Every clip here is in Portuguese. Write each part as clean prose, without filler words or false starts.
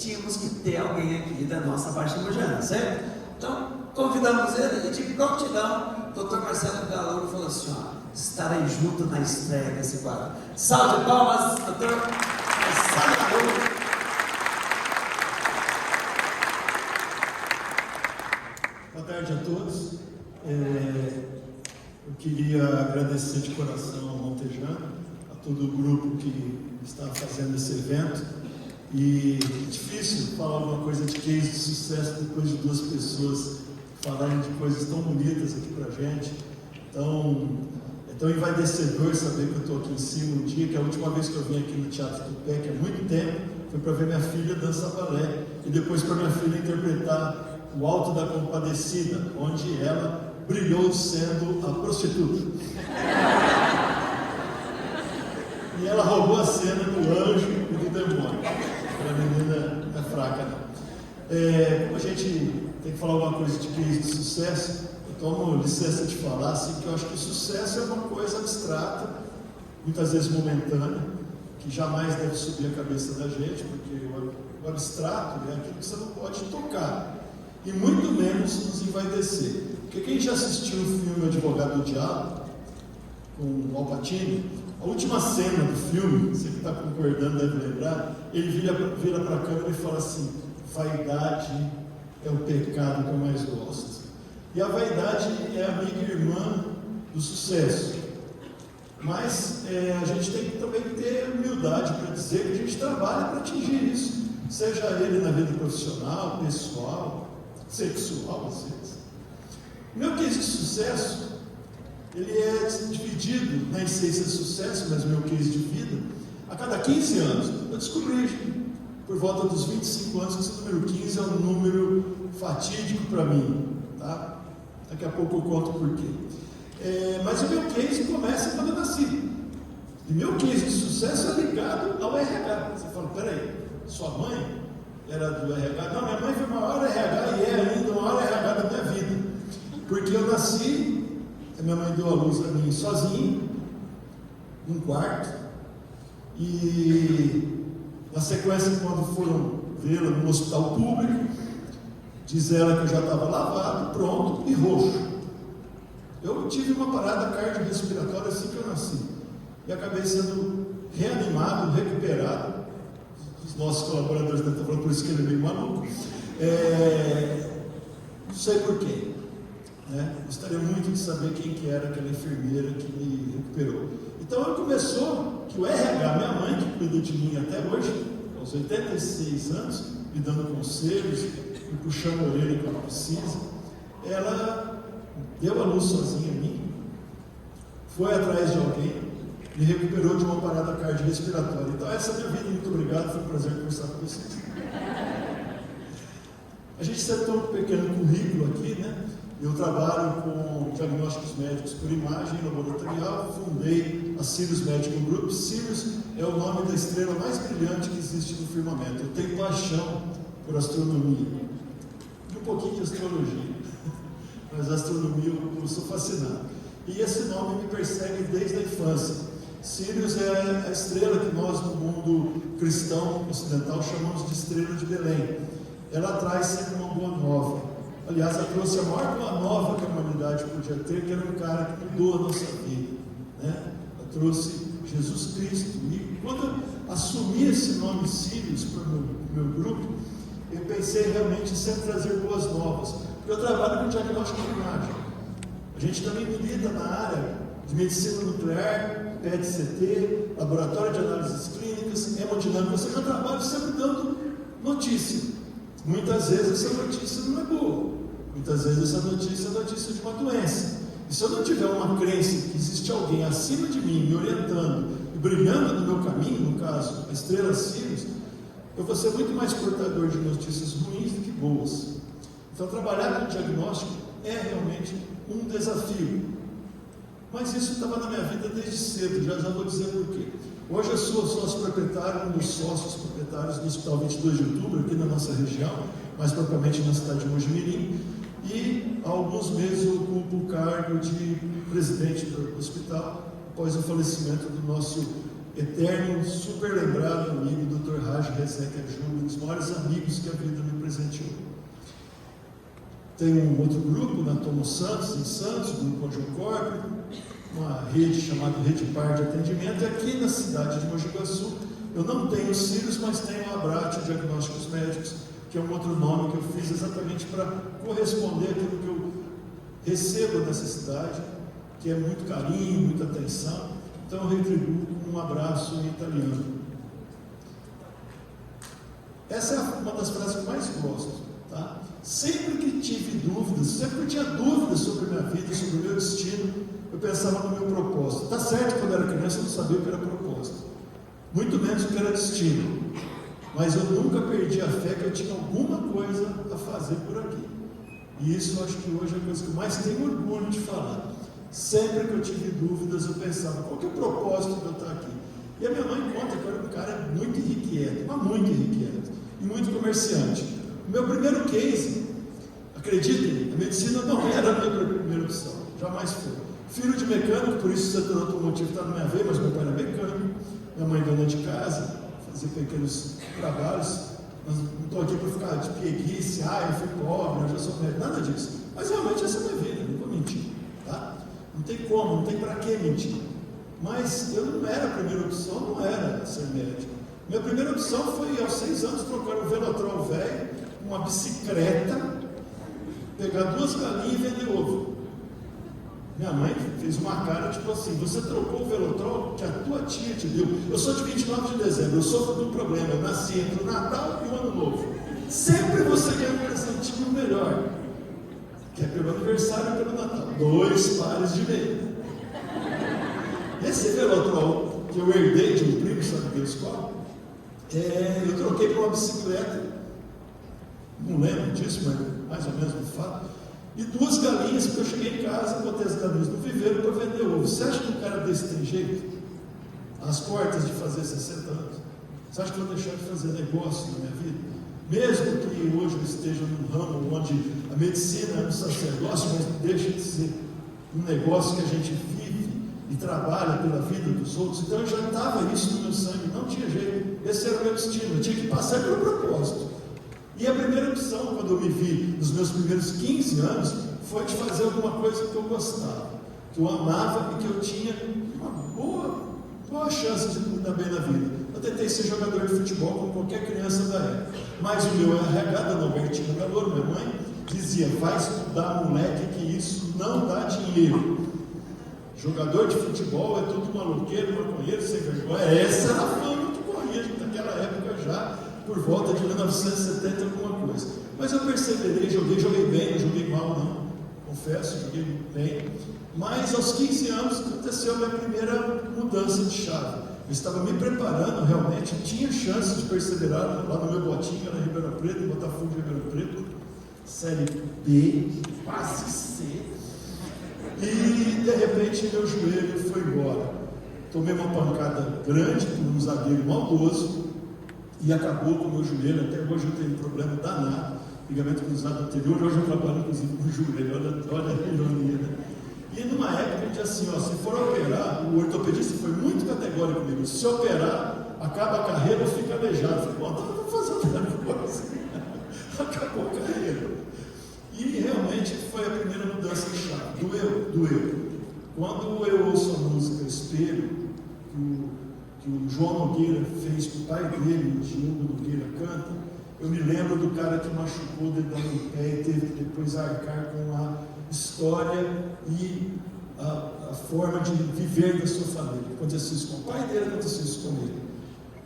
tínhamos que ter alguém aqui da nossa Baixa Mogiana, certo? Então, convidamos ele e de prontidão, o Dr. Marcelo Galouro falou assim, ó, estarei junto na estreia desse quadro. Salve de palmas, Dr. Marcelo Galouro. Boa tarde a todos. Eu queria agradecer de coração ao Montejano, a todo o grupo que está fazendo esse evento. E é difícil falar alguma coisa de case de sucesso depois de duas pessoas falarem de coisas tão bonitas aqui pra gente. Então, é tão envaidecedor saber que eu estou aqui em cima um dia, que a última vez que eu vim aqui no Teatro do Pé, que há muito tempo, foi para ver minha filha dançar balé e depois para minha filha interpretar o Alto da Compadecida, onde ela brilhou sendo a prostituta. E ela roubou a cena do anjo e do demônio. A menina não é fraca, não. Como a gente tem que falar alguma coisa de case de sucesso, eu tomo licença de falar assim, que eu acho que o sucesso é uma coisa abstrata, muitas vezes momentânea, que jamais deve subir a cabeça da gente, porque o abstrato é aquilo que você não pode tocar. E muito menos nos envaidecer. Porque quem já assistiu o filme Advogado do Diabo, com o Al Pacino, a última cena do filme, você que está concordando deve lembrar, ele vira para a câmera e fala assim, vaidade é o pecado que eu mais gosto. E a vaidade é a amiga e irmã do sucesso. Mas a gente tem que também ter humildade para dizer que a gente trabalha para atingir isso. Seja ele na vida profissional, pessoal, sexual, às vezes. O meu case de sucesso, ele é dividido na essência de sucesso, mas o meu case de vida, a cada 15 anos. Eu descobri, por volta dos 25 anos, que esse número 15 é um número fatídico para mim, tá? Daqui a pouco eu conto por quê. Mas o meu case começa quando eu nasci. E meu case de sucesso é ligado ao RH. Você fala, peraí, sua mãe era do RH? Não, minha mãe foi o maior RH e é ainda o maior RH da minha vida. Porque eu nasci, a minha mãe deu a luz a mim sozinho, num quarto, e na sequência, quando foram vê-la no hospital público, diz ela que eu já estava lavado, pronto e roxo. Eu tive uma parada cardiorrespiratória assim que eu nasci, e acabei sendo reanimado, recuperado. Os nossos colaboradores devem estar falando por isso que ele é meio maluco. Não sei porquê. Gostaria muito de saber quem que era aquela enfermeira que me recuperou. Então começou que o RH, minha mãe, que cuida de mim até hoje, aos 86 anos, me dando conselhos, me puxando a orelha quando precisa, ela deu a luz sozinha em mim, foi atrás de alguém, me recuperou de uma parada cardiorrespiratória. Então essa é a minha vida, muito obrigado, foi um prazer conversar com vocês. A gente setou um pequeno currículo aqui, né? Eu trabalho com diagnósticos médicos por imagem laboratorial, fundei a Sirius Medical Group. Sirius é o nome da estrela mais brilhante que existe no firmamento. Eu tenho paixão por astronomia e um pouquinho de astrologia, mas a astronomia eu sou fascinado. E esse nome me persegue desde a infância. Sirius é a estrela que nós no mundo cristão ocidental chamamos de estrela de Belém. Ela traz sempre uma boa nova. Aliás, ela trouxe a maior boa nova que a humanidade podia ter, que era um cara que mudou a nossa vida, né? Ela trouxe Jesus Cristo. E quando eu assumi esse nome Sirius para o meu grupo, eu pensei realmente em sempre trazer boas novas. Porque eu trabalho com diagnóstico de imagem. A gente também milita na área de medicina nuclear, PET-CT, laboratório de análises clínicas, hemodinâmica. Você já trabalha sempre dando notícia. Muitas vezes essa notícia não é boa. Muitas vezes essa notícia é notícia de uma doença. E se eu não tiver uma crença que existe alguém acima de mim, me orientando e brilhando no meu caminho, no caso, a estrela Sirius, eu vou ser muito mais portador de notícias ruins do que boas. Então trabalhar com diagnóstico é realmente um desafio. Mas isso estava na minha vida desde cedo, já vou dizer por quê. Hoje eu sou sócio proprietário, um dos sócios proprietários do Hospital 22 de Outubro, aqui na nossa região, mais propriamente na cidade de Mojimirim, e há alguns meses eu ocupo o cargo de presidente do hospital, após o falecimento do nosso eterno, super lembrado amigo, Dr. Raj Rezek Ajuda, um dos maiores amigos que a vida me presenteou. Tem um outro grupo na Tomo Santos, em Santos, o Grupo Anjocorp, uma rede chamada Rede Par de Atendimento, e aqui na cidade de Mogi Guaçu, eu não tenho o Sirius, mas tenho o Abrate Diagnósticos Médicos, que é um outro nome que eu fiz exatamente para corresponder àquilo que eu recebo nessa cidade, que é muito carinho, muita atenção. Então eu retribuo com um abraço em italiano. Essa é uma das frases que eu mais gosto, tá? Sempre que tive dúvidas, sempre que eu tinha dúvidas sobre a minha vida, sobre o meu destino, eu pensava no meu propósito. Tá certo, quando eu era criança eu não sabia o que era propósito, muito menos o que era destino, mas eu nunca perdi a fé que eu tinha alguma coisa a fazer por aqui. E isso eu acho que hoje é a coisa que eu mais tenho orgulho de falar. Sempre que eu tive dúvidas, eu pensava, qual que é o propósito de eu estar aqui? E a minha mãe conta que eu era um cara muito irrequieto, mas muito irrequieto, e muito comerciante. O meu primeiro case, acreditem, a medicina não era a minha primeira opção, jamais foi. Filho de mecânico, por isso o setor automotivo está na minha veia, mas meu pai era mecânico, minha mãe dona de casa, fazia pequenos trabalhos. Mas não estou aqui para ficar de pieguice, eu fui pobre, eu já sou médico, nada disso. Mas realmente essa é a minha vida, não vou mentir, tá? Não tem como, não tem para que mentir. Mas eu não era, a primeira opção não era ser médico. Minha primeira opção foi, aos 6 anos, trocar um Velotrol velho, uma bicicleta, pegar 2 galinhas e vender ovo. Minha mãe fez uma cara tipo assim, você trocou o Velotrol que a tua tia te deu. Eu sou de 29 de dezembro, eu sofro de um problema, eu nasci entre o Natal e o Ano Novo. Sempre você ganha um presentinho melhor, que é pelo aniversário e pelo Natal. 2 pares de meia. Esse Velotrol que eu herdei de um primo, sabe Deus qual, eu troquei por uma bicicleta, não lembro disso, mas mais ou menos me falo. E 2 galinhas, porque eu cheguei em casa, botei as galinhas no viveiro para vender ovo. Você acha que um cara desse tem jeito? Às portas de fazer 60 anos? Você acha que eu vou deixar de fazer negócio na minha vida? Mesmo que hoje eu esteja num ramo onde a medicina é um sacerdócio, mas não deixa de ser um negócio que a gente vive e trabalha pela vida dos outros. Então eu já estava isso no meu sangue, não tinha jeito. Esse era o meu destino, eu tinha que passar pelo propósito. E a primeira opção, quando eu me vi nos meus primeiros 15 anos, foi de fazer alguma coisa que eu gostava, que eu amava e que eu tinha uma boa chance de me dar bem na vida. Eu tentei ser jogador de futebol como qualquer criança da época, mas o meu RH, da Albertina Galouro, minha mãe, dizia, vai estudar, moleque, que isso não dá dinheiro. Jogador de futebol é tudo maloqueiro, maconheiro, sem vergonha. Essa era a fama que corria naquela época já, por volta de 1970, alguma coisa. Mas eu perseverei, joguei bem, não joguei mal não, confesso, joguei bem. Mas aos 15 anos aconteceu a minha primeira mudança de chave. Eu estava me preparando realmente, tinha chance de perseverar lá no meu Botinha, na Ribeirão Preto, Botafogo de Ribeirão Preto, Série B, quase C. E de repente meu joelho foi embora. Tomei uma pancada grande por um zagueiro maldoso, e acabou com o meu joelho. Até hoje eu tenho um problema danado, ligamento cruzado anterior. Hoje eu trabalho inclusive com o joelho, olha a ironia, né? E numa época eu disse assim, se for operar, o ortopedista foi muito categórico comigo, se operar, acaba a carreira ou fica aleijado. Eu falei, bom, então eu vou fazer outra coisa. Acabou a carreira. E realmente foi a primeira mudança de chave. Doeu. Quando eu ouço a música Espelho, que o João Nogueira fez com o pai dele, o Diogo Nogueira canta, eu me lembro do cara que machucou o dedão do pé e teve que depois arcar com a história e a forma de viver da sua família. Aconteceu isso com o pai dele, aconteceu isso com ele.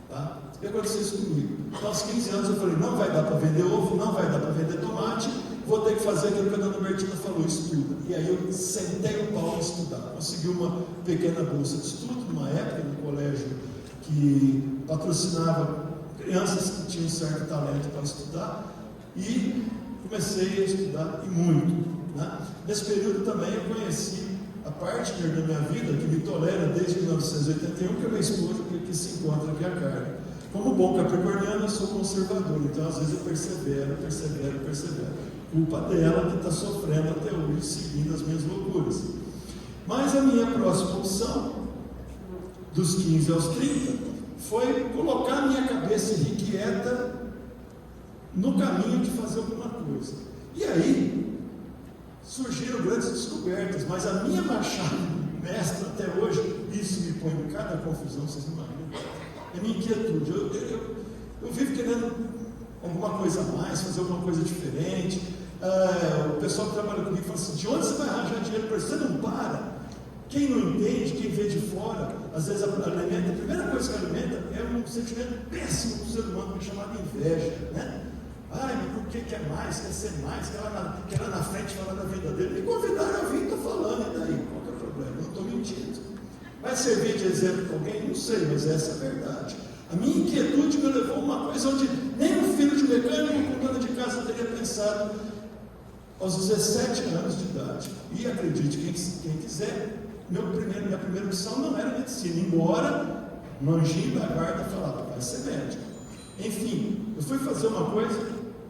Tá? E aconteceu isso comigo. Então, aos 15 anos eu falei, não vai dar para vender ovo, não vai dar para vender tomate, vou ter que fazer aquilo que a dona Bertina falou, estuda. E aí eu sentei o pau em estudar. Consegui uma pequena bolsa de estudo, numa época, no colégio que patrocinava crianças que tinham certo talento para estudar, e comecei a estudar e muito. Né? Nesse período também eu conheci a partner da minha vida, que me tolera desde 1981, que é minha esposa, que se encontra aqui a Carla. Como bom capricorniano, eu sou conservador, então às vezes eu persevero. Culpa dela que está sofrendo até hoje, seguindo as minhas loucuras. Mas a minha próxima opção, dos 15 aos 30, foi colocar a minha cabeça irrequieta no caminho de fazer alguma coisa. E aí, surgiram grandes descobertas, mas a minha machada mestra até hoje, isso me põe em cada confusão, vocês não imaginam, é minha inquietude. Eu vivo querendo alguma coisa a mais, fazer alguma coisa diferente. O pessoal que trabalha comigo fala assim: de onde você vai arranjar dinheiro para isso? Você não para. Quem não entende, quem vê de fora, às vezes alimenta, a primeira coisa que alimenta é um sentimento péssimo do ser humano, que é chamado inveja, né? Ai, mas por que quer mais, quer ser mais, quer lá na frente falar da vida dele? Me convidaram a vir, estou falando, e daí? Qual que é o problema? Eu não estou mentindo. Vai servir de exemplo para alguém? Não sei, mas essa é a verdade. A minha inquietude me levou a uma coisa onde nem um filho de mecânico com dona de casa teria pensado aos 17 anos de idade. E acredite, quem quiser, minha primeira opção não era medicina, embora o anjinho da guarda falava: vai ser médico. Enfim, eu fui fazer uma coisa,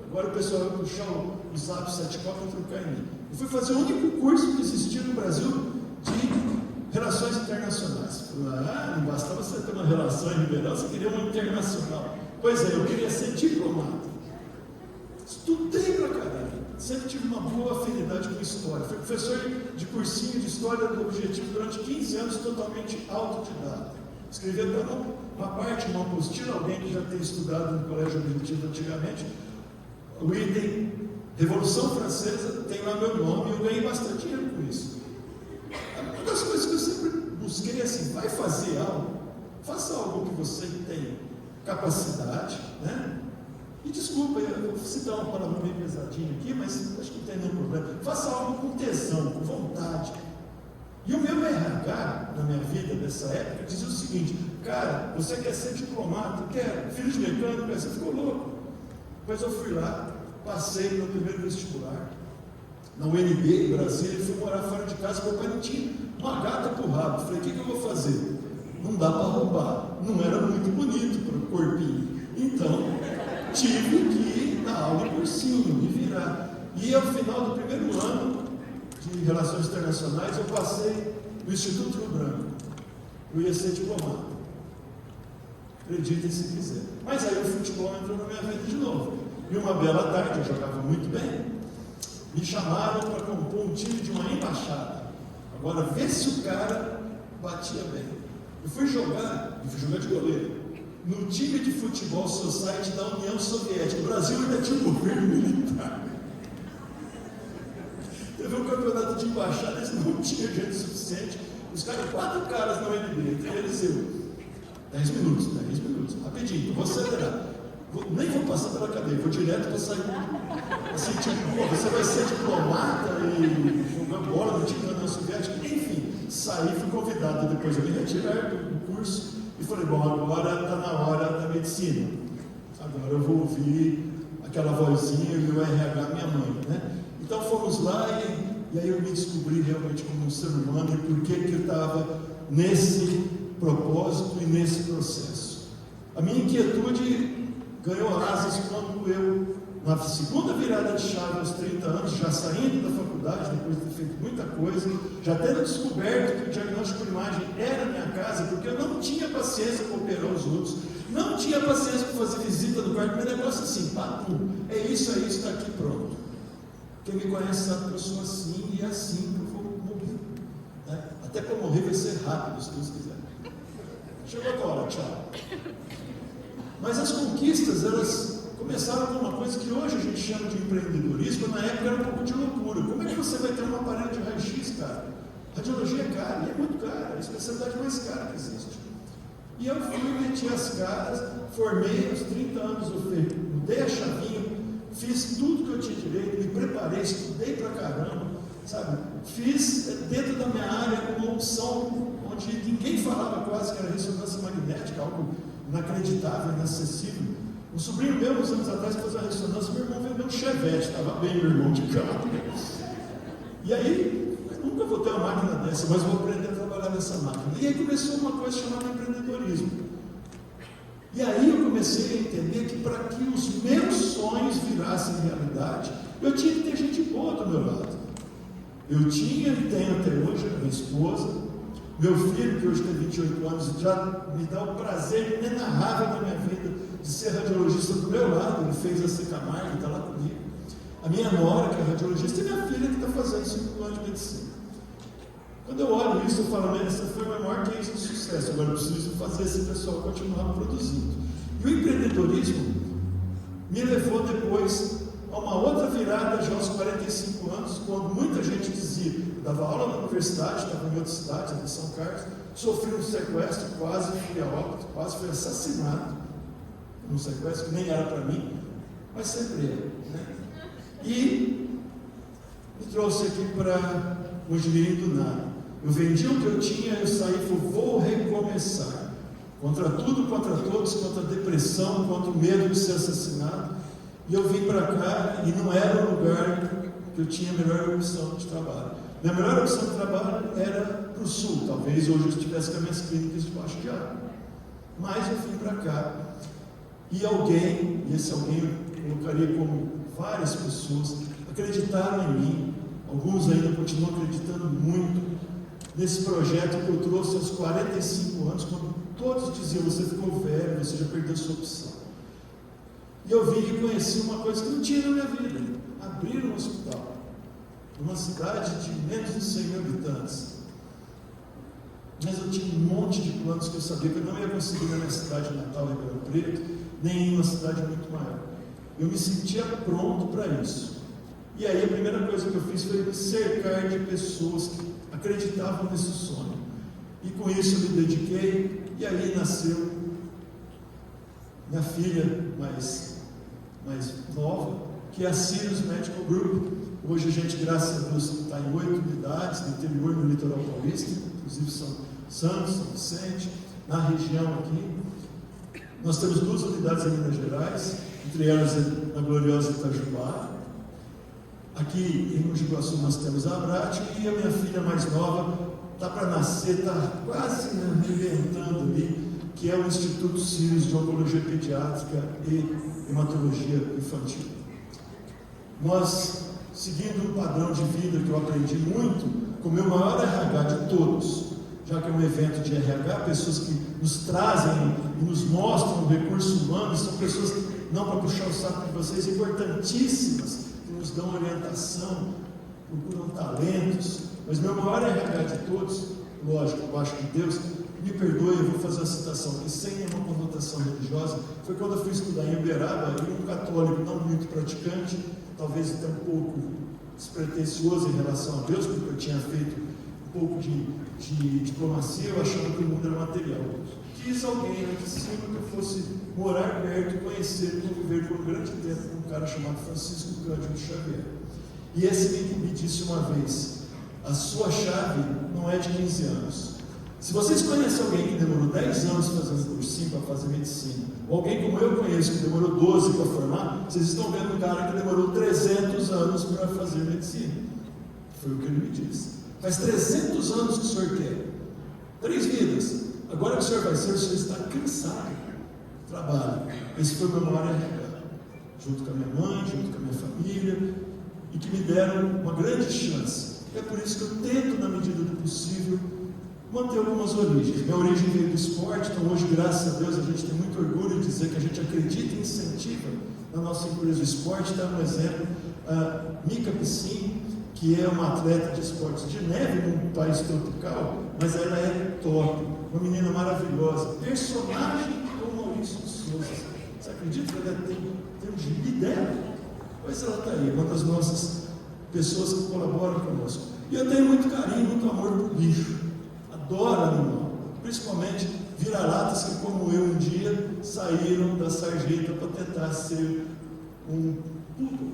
agora o pessoal vai puxar o Zap 74 e trocar em mim. Eu fui fazer o único curso que existia no Brasil de relações internacionais. Não bastava você ter uma relação em Ribeirão, você queria uma internacional. Pois é, eu queria ser diplomata. Estudei pra caralho, sempre tive uma boa afinidade com história. Fui professor de cursinho de história do Objetivo durante 15 anos, totalmente autodidata. Escrevi até uma parte, uma apostila, alguém que já tem estudado no Colégio Objetivo antigamente, o item Revolução Francesa, tem lá meu nome, e eu ganhei bastante dinheiro com isso. Uma das coisas que eu sempre busquei é assim: vai fazer algo, faça algo que você tem capacidade, né? E desculpa, eu vou citar uma palavra meio pesadinha aqui, mas acho que não tem nenhum problema. Faça algo com tesão, com vontade. E o meu RH, na minha vida, nessa época, dizia o seguinte: cara, você quer ser diplomata? Quer? Filho de mecânico? Você ficou louco. Depois eu fui lá, passei no primeiro vestibular, na UNB, em Brasília, fui morar fora de casa, meu pai não tinha uma gata pro rabo. Falei: o que eu vou fazer? Não dá para roubar. Não era muito bonito para o corpinho. Então, tive que dar aula em cursinho, me virar. E ao final do primeiro ano de Relações Internacionais, eu passei no Instituto Rio Branco. Eu ia ser diplomata. Acreditem se quiser. Mas aí o futebol entrou na minha vida de novo. E uma bela tarde, eu jogava muito bem, me chamaram para compor um time de uma embaixada. Agora, vê se o cara batia bem. Eu fui jogar de goleiro, no time de futebol society da União Soviética. O Brasil ainda tinha um governo militar. Teve um campeonato de embaixada, eles não tinham gente suficiente. Os caras, 4 caras na UNB, entre eles eu. 10 minutos, rapidinho, vou acelerar. Nem vou passar pela cadeia, vou direto para sair. Assim, tipo, você vai ser diplomata e jogar bola no time da União Soviética. Enfim, saí, fui convidado. Depois eu me retirar do curso e falei: bom, agora está na hora da medicina. Agora eu vou ouvir aquela vozinha e o RH, minha mãe, né? Então fomos lá e aí eu me descobri realmente como um ser humano e por que eu estava nesse propósito e nesse processo. A minha inquietude ganhou asas quando eu, na segunda virada de chave aos 30 anos, já saindo da faculdade, depois de ter feito muita coisa, já tendo descoberto que o diagnóstico por imagem era a minha casa, porque eu não tinha paciência para operar os outros, não tinha paciência para fazer visita no quarto. Meu negócio assim, papum, é isso, está aqui, pronto. Quem me conhece sabe que eu sou assim e é assim que eu vou morrer, né? Até para morrer vai ser rápido, se Deus quiser. Chegou agora, tchau. Mas as conquistas, elas começaram com uma coisa que hoje a gente chama de empreendedorismo, na época era um pouco de loucura. Como é que você vai ter um aparelho de raio-x, cara? Radiologia é cara, e é muito cara, é a especialidade mais cara que existe. E eu fui, meti as caras, formei aos 30 anos, eu mudei a chavinha, fiz tudo que eu tinha direito, me preparei, estudei pra caramba, sabe? Fiz dentro da minha área uma opção onde ninguém falava quase, que era ressonância magnética, algo inacreditável, inacessível. Um sobrinho meu, uns anos atrás, fez uma ressonância, meu irmão vendeu um Chevette, estava bem meu irmão de carro. E aí, eu nunca vou ter uma máquina dessa, mas vou aprender a trabalhar nessa máquina. E aí começou uma coisa chamada empreendedorismo. E aí eu comecei a entender que para que os meus sonhos virassem realidade, eu tinha que ter gente boa do meu lado. Eu tinha e tenho até hoje a minha esposa, Meu filho, que hoje tem 28 anos, já me dá o prazer inenarrável da minha vida de ser radiologista do meu lado. Ele fez a Camargo, está lá comigo. A minha nora, que é radiologista, e minha filha, que está fazendo 5 anos de medicina. Quando eu olho isso, eu falo, essa foi o maior case de sucesso. Agora eu preciso fazer esse pessoal continuar produzindo. E o empreendedorismo me levou depois a uma outra virada, já aos 45 anos, quando muita gente dizia, eu dava aula na universidade, estava em outra cidade, em São Carlos, sofri um sequestro, quase fui a óbito, quase fui assassinado num sequestro que nem era para mim, mas sempre é, né? E me trouxe aqui para Mojimirim do nada. Eu vendi o que eu tinha, eu saí e falei, vou recomeçar. Contra tudo, contra todos, contra a depressão, contra o medo de ser assassinado. E eu vim para cá e não era o lugar que eu tinha a melhor opção de trabalho. Minha melhor opção de trabalho era para o sul. Talvez hoje eu estivesse com as minhas clínicas debaixo de água. Mas eu vim para cá. E alguém, e esse alguém eu colocaria como várias pessoas, acreditaram em mim. Alguns ainda continuam acreditando muito nesse projeto que eu trouxe aos 45 anos, quando todos diziam, você ficou velho, você já perdeu sua opção. E eu vim e conheci uma coisa que não tinha na minha vida, abrir um hospital, numa cidade de menos de 100 mil habitantes. Mas eu tinha um monte de planos que eu sabia que eu não ia conseguir na minha cidade natal, Ribeirão Preto, nem em uma cidade muito maior. Eu me sentia pronto para isso. E aí a primeira coisa que eu fiz foi me cercar de pessoas que acreditavam nesse sonho. E com isso eu me dediquei, e aí nasceu minha filha mais nova, que é a Sirius Medical Group. Hoje a gente, graças a Deus, está em 8 unidades no interior, no litoral paulista, inclusive São Santos, São Vicente, na região aqui. Nós temos 2 unidades em Minas Gerais, entre elas na gloriosa Itajubá. Aqui em Mogi Guaçu nós temos a Abrat, e a minha filha mais nova está para nascer, está quase inventando ali, que é o Instituto Sirius de Oncologia Pediátrica e Hematologia Infantil. Nós, seguindo um padrão de vida que eu aprendi muito, com o meu maior RH de todos, já que é um evento de RH, pessoas que nos trazem e nos mostram o recurso humano, são pessoas, não para puxar o saco de vocês, importantíssimas, que nos dão orientação, procuram talentos, mas meu maior RH de todos, lógico, abaixo de Deus, me perdoe, eu vou fazer uma citação aqui, sem nenhuma conotação religiosa, foi quando eu fui estudar em Uberaba, e um católico não muito praticante, talvez até um pouco despretensioso em relação a Deus, porque eu tinha feito um pouco de diplomacia, eu achava que o mundo era material. Quis alguém lá de cima que eu fosse morar perto, conhecer, conviver por um grande tempo com um cara chamado Francisco Cândido Xavier. E esse me disse uma vez, a sua chave não é de 15 anos. Se vocês conhecem alguém que demorou 10 anos fazendo cursinho para fazer medicina, ou alguém como eu conheço que demorou 12 para formar, vocês estão vendo um cara que demorou 300 anos para fazer medicina. Foi o que ele me disse. Faz 300 anos que o senhor quer. 3 vidas. Agora que o senhor vai ser, o senhor está cansado. Trabalho. Esse foi o meu maior RH. Junto com a minha mãe, junto com a minha família, e que me deram uma grande chance. É por isso que eu tento, na medida do possível, manter algumas origens. Minha origem veio do esporte, então hoje, graças a Deus, a gente tem muito orgulho de dizer que a gente acredita e incentiva na nossa empresa o esporte. Dá um exemplo, a Mica Piscin, que é uma atleta de esportes de neve num país tropical, mas ela é top, uma menina maravilhosa, personagem do Maurício de Souza. Você acredita que ela tem um gibi dela? Pois ela está aí, uma das nossas pessoas que colaboram conosco. E eu tenho muito carinho, muito amor por bicho. Adoro animal, principalmente vira-latas que, como eu, um dia saíram da sarjeta para tentar ser um poodle.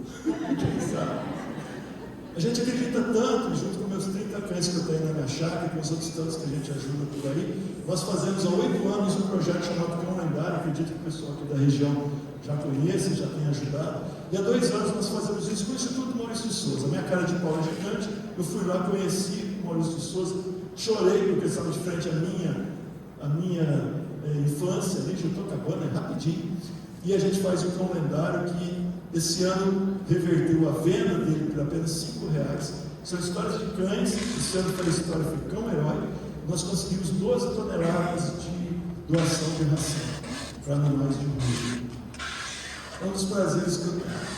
A gente acredita tanto, junto com meus 30 cães que eu tenho na minha chácara, com os outros tantos que a gente ajuda por aí. Nós fazemos há 8 anos um projeto chamado Cão Lendário, acredito que o pessoal aqui da região já conhece, já tem ajudado. E há 2 anos nós fazemos isso com o Instituto Maurício de Souza. A minha cara de pau é gigante, eu fui lá, conheci o Maurício de Souza, chorei porque estava de frente à minha infância, ali, já estou acabando, é rapidinho. E a gente faz um Cão Lendário que esse ano reverteu a venda dele por apenas R$5. São histórias de cães. Esse ano foi a história, foi Cão Herói. nós conseguimos 12 toneladas de doação de ração para animais de rua. É um dos prazeres que eu tenho.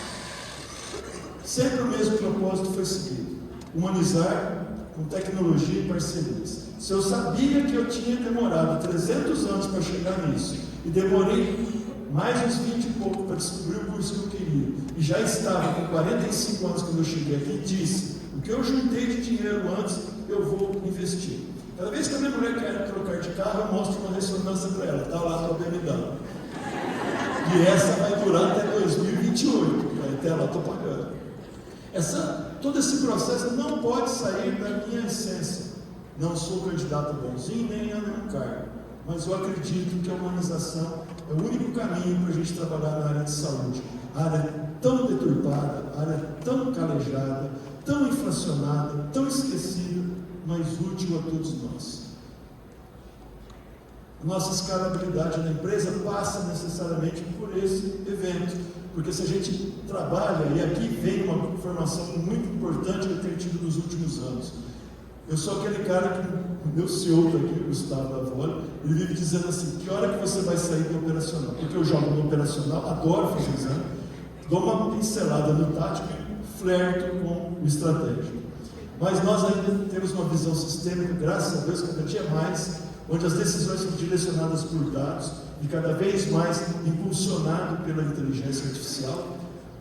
Sempre o mesmo propósito foi seguido: humanizar com tecnologia e parcerias. Se eu sabia que eu tinha demorado 300 anos para chegar nisso, e demorei mais uns 20 e pouco para descobrir o curso que eu queria, e já estava com 45 anos quando eu cheguei aqui, e disse: o que eu juntei de dinheiro antes, eu vou investir. Cada vez que a minha mulher quer trocar de carro, eu mostro uma ressonância para ela. Está lá a tua BMW. E essa vai durar até 2028, até lá estou pagando. Todo esse processo não pode sair da minha essência. Não sou candidato bonzinho, nem a nenhum cargo, mas eu acredito que a humanização é o único caminho para a gente trabalhar na área de saúde. A área tão deturpada, a área tão calejada, tão inflacionada, tão esquecida, mas útil a todos nós. A nossa escalabilidade na empresa passa necessariamente por esse evento, porque se a gente trabalha, e aqui vem uma informação muito importante que eu tenho tido nos últimos anos. Eu sou aquele cara que, o meu CEO aqui, o Gustavo Lavoli, ele vive dizendo assim: que hora que você vai sair do operacional? Porque eu jogo no operacional, adoro fazer exame, dou uma pincelada no tático e flerto com o estratégico. Mas nós ainda temos uma visão sistêmica, graças a Deus, cada dia mais, onde as decisões são direcionadas por dados e cada vez mais impulsionado pela inteligência artificial.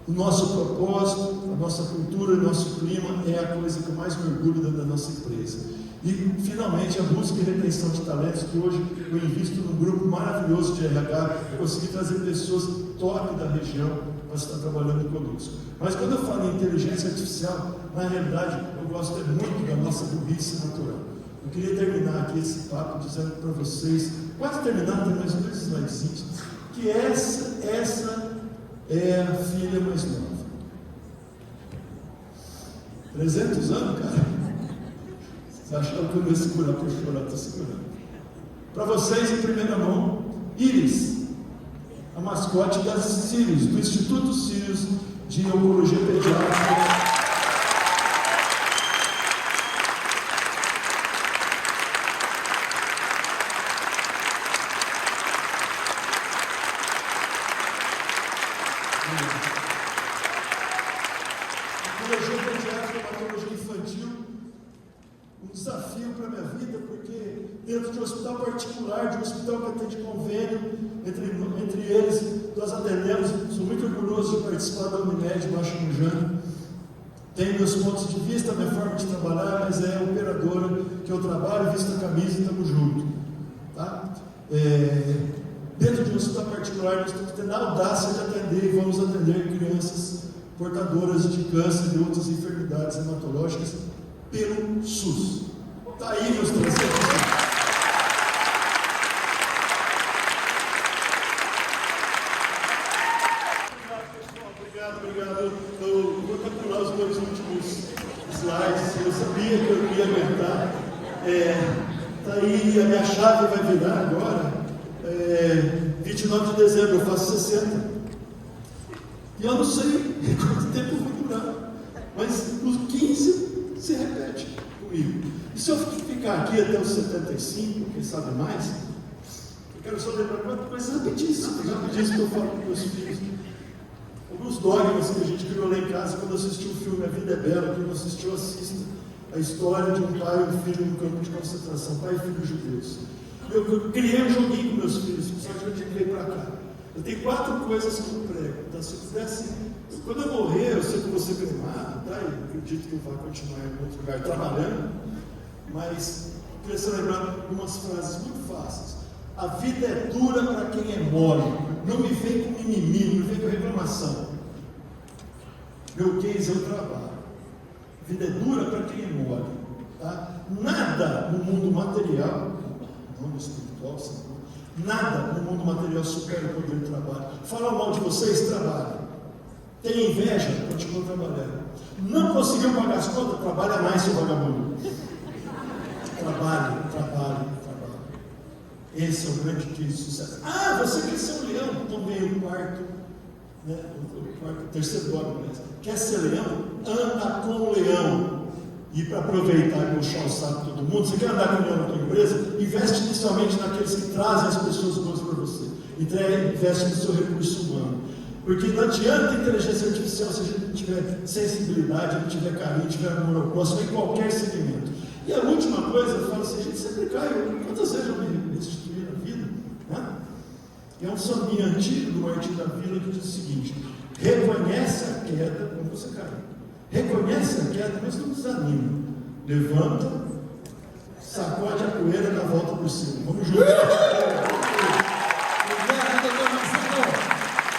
O nosso propósito, a nossa cultura, o nosso clima é a coisa que eu mais me orgulho dentro da nossa empresa. E, finalmente, a busca e retenção de talentos, que hoje eu invisto num grupo maravilhoso de RH, eu consegui trazer pessoas top da região para estar trabalhando conosco. Mas quando eu falo em inteligência artificial, na realidade, eu gosto muito da nossa burrice natural. Eu queria terminar aqui esse papo dizendo para vocês, quase terminar, tem mais 2 slidezinhos, que essa é a filha mais nova. 300 anos, cara. Você achava que eu não ia segurar por chorar? Estou segurando. Para vocês, em primeira mão, Iris, a mascote da Sirius, do Instituto Sirius de Oncologia Pediátrica. Dentro de um hospital particular, de um hospital que atende convênio, entre eles, nós atendemos. Sou muito orgulhoso de participar da Unimed Baixo Mujana. Tenho meus pontos de vista, minha forma de trabalhar, mas é a operadora que eu trabalho, visto a camisa e estamos juntos. Tá? Dentro de um hospital particular, nós estamos tendo a audácia de atender e vamos atender crianças portadoras de câncer e outras enfermidades hematológicas pelo SUS. Está aí, meus 300 anos. Obrigado. Eu vou capturar os meus últimos slides. Eu sabia que eu ia aguentar. Está aí, a minha chave vai virar agora. 29 de dezembro, eu faço 60. E eu não sei quanto tempo vai durar. Mas os 15 se repete comigo. E se eu ficar aqui até os 75, quem sabe mais, eu quero só lembrar uma coisa rapidíssima que eu falo com meus filhos. Alguns dogmas que a gente criou lá em casa quando assistiu o filme A Vida é Bela. Quem não assistiu, assista. A história de um pai e um filho no campo de concentração, pai e filho judeus. Eu criei um joguinho com meus filhos, só que eu indiquei para cá. Eu tenho 4 coisas que eu prego. Tá? Se eu fizesse, quando eu morrer, eu sei que vou ser cremado, tá? Eu acredito que eu vou continuar em outro lugar trabalhando, mas eu queria só lembrar algumas frases muito fáceis. A vida é dura para quem é mole. Não me vem com mimimi, não me vem com reclamação. Meu case é o trabalho. A vida é dura para quem é mole. Tá? Nada no mundo material, não no espiritual, nada no mundo material supera o poder do trabalho. Fala mal de vocês, trabalhem. Tem inveja, continua trabalhando. Não conseguiu pagar as contas, trabalha mais, seu vagabundo. Trabalhe. Esse é o grande case de sucesso. Ah, você quer ser um leão? Então vem o quarto, o terceiro dogma. Quer ser leão? Anda com o leão. e para aproveitar e puxar o saco de todo mundo, você quer andar com na tua empresa, investe inicialmente naqueles que trazem as pessoas boas para você. Investe no seu recurso humano. Porque não adianta inteligência artificial se a gente não tiver sensibilidade, não tiver carinho, não tiver amor ao próximo, em qualquer segmento. E a última coisa, eu falo assim, a gente sempre cai, quantas vezes eu me restituí na vida? Né? É um sambinha antigo do Martim da Vila que diz o seguinte: reconhece a queda quando você cai. Reconhece a queda, mas não desanima. Levanta, sacode a poeira e dá a volta por cima. Vamos juntos.